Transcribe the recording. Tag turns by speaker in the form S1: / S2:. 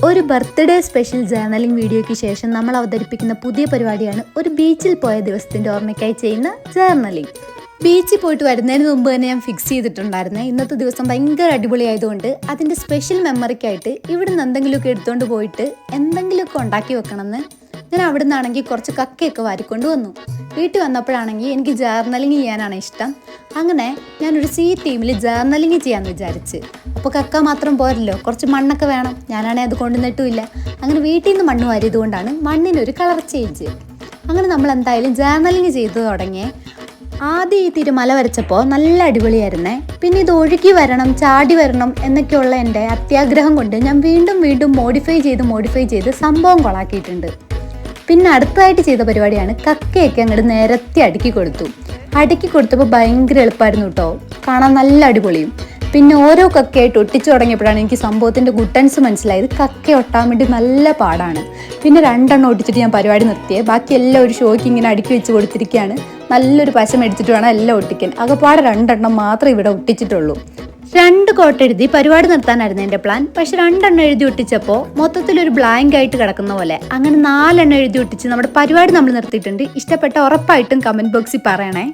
S1: ഒരു birthday special journaling വീഡിയോയ്ക്ക് ശേഷം നമ്മൾ അവതരിപ്പിക്കുന്ന പുതിയ പരിപാടിയാണ് ഒരു ബീച്ചിൽ പോയ ദിവസത്തിൻ്റെ ഓർമ്മയ്ക്കായി ചെയ്യുന്ന ജേർണലിംഗ്. ബീച്ചിൽ പോയിട്ട് വരുന്നതിന് മുമ്പ് തന്നെ ഞാൻ ഫിക്സ് ചെയ്തിട്ടുണ്ടായിരുന്നേ. ഇന്നത്തെ ദിവസം ഭയങ്കര അടിപൊളിയായതുകൊണ്ട് അതിൻ്റെ സ്പെഷ്യൽ മെമ്മറിക്കായിട്ട് ഇവിടുന്ന് എന്തെങ്കിലുമൊക്കെ എടുത്തുകൊണ്ട് പോയിട്ട് എന്തെങ്കിലുമൊക്കെ ഉണ്ടാക്കി വെക്കണമെന്ന് ഞാൻ അവിടെ നിന്നാണെങ്കിൽ കുറച്ച് കക്കയൊക്കെ വാരിക്കൊണ്ട് വന്നു. വീട്ടിൽ വന്നപ്പോഴാണെങ്കിൽ എനിക്ക് ജേർണലിംഗ് ചെയ്യാനാണ് ഇഷ്ടം. അങ്ങനെ ഞാനൊരു ടീമിൽ ജേർണലിംഗ് ചെയ്യാമെന്ന് വിചാരിച്ച്. അപ്പോൾ കക്ക മാത്രം പോരല്ലോ, കുറച്ച് മണ്ണൊക്കെ വേണം. ഞാനാണെങ്കിൽ അത് കൊണ്ടുവന്നിട്ടുമില്ല. അങ്ങനെ വീട്ടിൽ നിന്ന് മണ്ണ് വാരിയത് കൊണ്ടാണ് മണ്ണിനൊരു കളർ ചേഞ്ച്. അങ്ങനെ നമ്മൾ എന്തായാലും ജേർണലിംഗ് ചെയ്ത് തുടങ്ങിയേ. ആദ്യം ഈ തിരുമല വരച്ചപ്പോൾ നല്ല അടിപൊളിയായിരുന്നേ. പിന്നെ ഇത് ഒഴുകി വരണം, ചാടി വരണം എന്നൊക്കെയുള്ള എൻ്റെ അത്യാഗ്രഹം കൊണ്ട് ഞാൻ വീണ്ടും മോഡിഫൈ ചെയ്ത് സംഭവം കൊളാക്കിയിട്ടുണ്ട്. പിന്നെ അടുത്തതായിട്ട് ചെയ്ത പരിപാടിയാണ് കക്കയൊക്കെ അങ്ങോട്ട് നിരത്തി അടുക്കി കൊടുത്തപ്പോൾ ഭയങ്കര എളുപ്പമായിരുന്നു കേട്ടോ. കാണാൻ നല്ല അടിപൊളിയും. പിന്നെ ഓരോ കക്കയായിട്ട് ഒട്ടിച്ചു തുടങ്ങിയപ്പോഴാണ് എനിക്ക് സംഭവത്തിൻ്റെ ഗുട്ടൻസ് മനസ്സിലായത്. കക്ക ഒട്ടാൻ വേണ്ടി നല്ല പാടാണ്. പിന്നെ 2 എണ്ണം ഒട്ടിച്ചിട്ട് ഞാൻ പരിപാടി നിർത്തിയേ. ബാക്കി എല്ലാം ഒരു ഷോയ്ക്ക് ഇങ്ങനെ അടുക്കി വെച്ച് കൊടുത്തിരിക്കുകയാണ്. നല്ലൊരു പശ മേടിച്ചിട്ട് വേണം എല്ലാം ഒട്ടിക്കാൻ. അകപ്പാടെ 2 എണ്ണം മാത്രമേ ഇവിടെ ഒട്ടിച്ചിട്ടുള്ളൂ. 2 കോട്ട് എഴുതി പരിപാടി നിർത്താനായിരുന്നു എൻ്റെ പ്ലാൻ. പക്ഷെ 2 എണ്ണം എഴുതി ഒട്ടിച്ചപ്പോൾ മൊത്തത്തിലൊരു ബ്ലാങ്ക് ആയിട്ട് കിടക്കുന്ന പോലെ. അങ്ങനെ 4 എണ്ണം എഴുതി ഒട്ടിച്ച് നമ്മുടെ പരിപാടി നമ്മൾ നിർത്തിയിട്ടുണ്ട്. ഇഷ്ടപ്പെട്ട ഉറപ്പായിട്ടും കമൻറ്റ് ബോക്സിൽ പറയണേ.